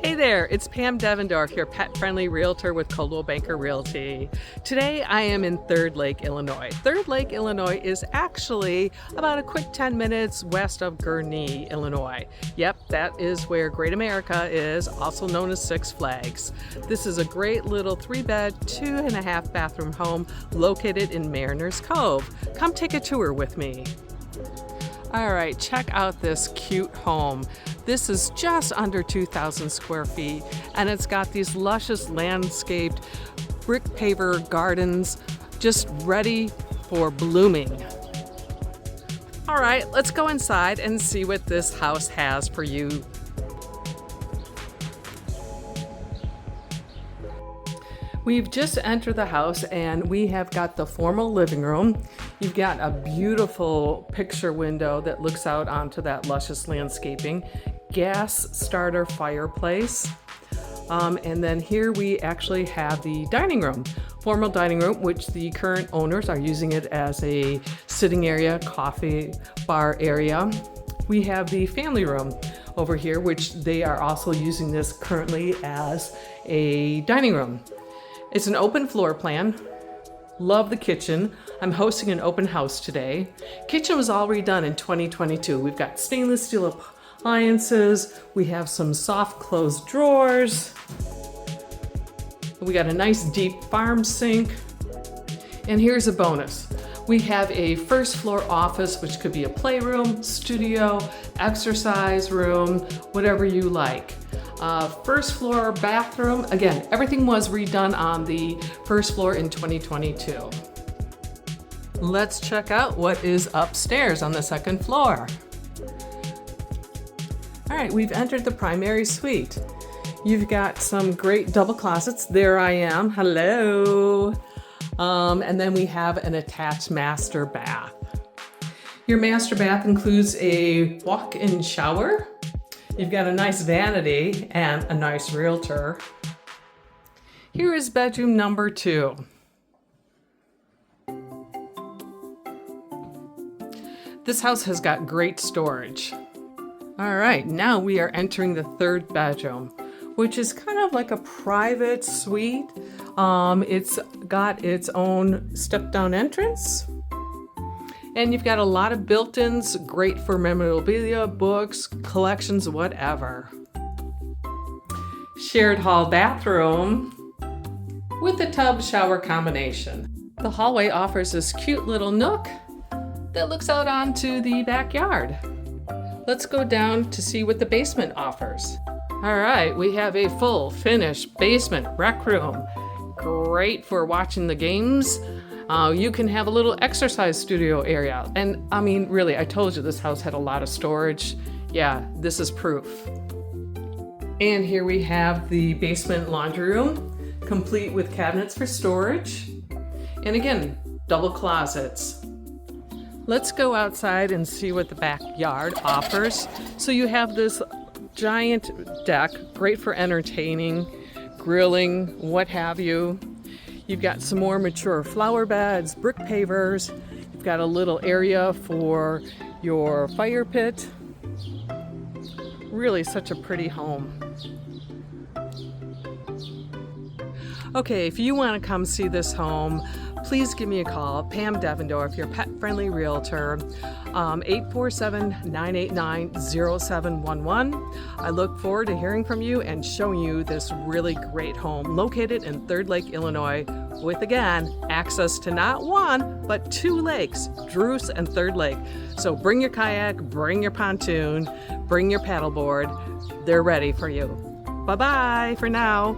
Hey there, it's Pam Devendorf, your pet-friendly realtor with Coldwell Banker Realty. Today I am in Third Lake, Illinois. Third Lake, Illinois is actually about a quick 10 minutes west of Gurnee, Illinois. Yep, that is where Great America is, also known as Six Flags. This is a great little 3-bed, 2.5 bathroom home located in Mariners Cove. Come take a tour with me. All right, check out this cute home. This is just under 2,000 square feet, and it's got these luscious landscaped brick paver gardens just ready for blooming. All right, let's go inside and see what this house has for you. We've just entered the house and we have got the formal living room. You've got a beautiful picture window that looks out onto that luscious landscaping. Gas starter fireplace. And then here we actually have the dining room. Formal dining room, which the current owners are using it as a sitting area, coffee bar area. We have the family room over here, which they are also using this currently as a dining room. It's an open floor plan. Love the kitchen. I'm hosting an open house today. Kitchen was all redone in 2022. We've got stainless steel appliances. We have some soft closed drawers. We got a nice deep farm sink. And here's a bonus. We have a first floor office, which could be a playroom, studio, exercise room, whatever you like. First floor bathroom, again, everything was redone on the first floor in 2022. Let's check out what is upstairs on the second floor. All right, we've entered the primary suite. You've got some great double closets. There I am, hello. And then we have an attached master bath. Your master bath includes a walk-in shower. You've got a nice vanity and a nice realtor. Here is bedroom number 2. This house has got great storage. All right, now we are entering the third bedroom, which is kind of like a private suite. It's got its own step-down entrance. And you've got a lot of built-ins, great for memorabilia, books, collections, whatever. Shared hall bathroom with a tub shower combination. The hallway offers this cute little nook that looks out onto the backyard. Let's go down to see what the basement offers. All right, we have a full finished basement rec room. Great for watching the games. You can have a little exercise studio area. And I mean, really, I told you this house had a lot of storage. Yeah, this is proof. And here we have the basement laundry room, complete with cabinets for storage. And again, double closets. Let's go outside and see what the backyard offers. So you have this giant deck, great for entertaining, grilling, what have you. You've got some more mature flower beds, brick pavers. You've got a little area for your fire pit. Really such a pretty home. Okay, if you want to come see this home, please give me a call. Pam Devendorf, your pet-friendly realtor, 847-989-0711. I look forward to hearing from you and showing you this really great home located in Third Lake, Illinois, with, again, access to not one, but 2 lakes, Druce and Third Lake. So bring your kayak, bring your pontoon, bring your paddleboard. They're ready for you. Bye-bye for now.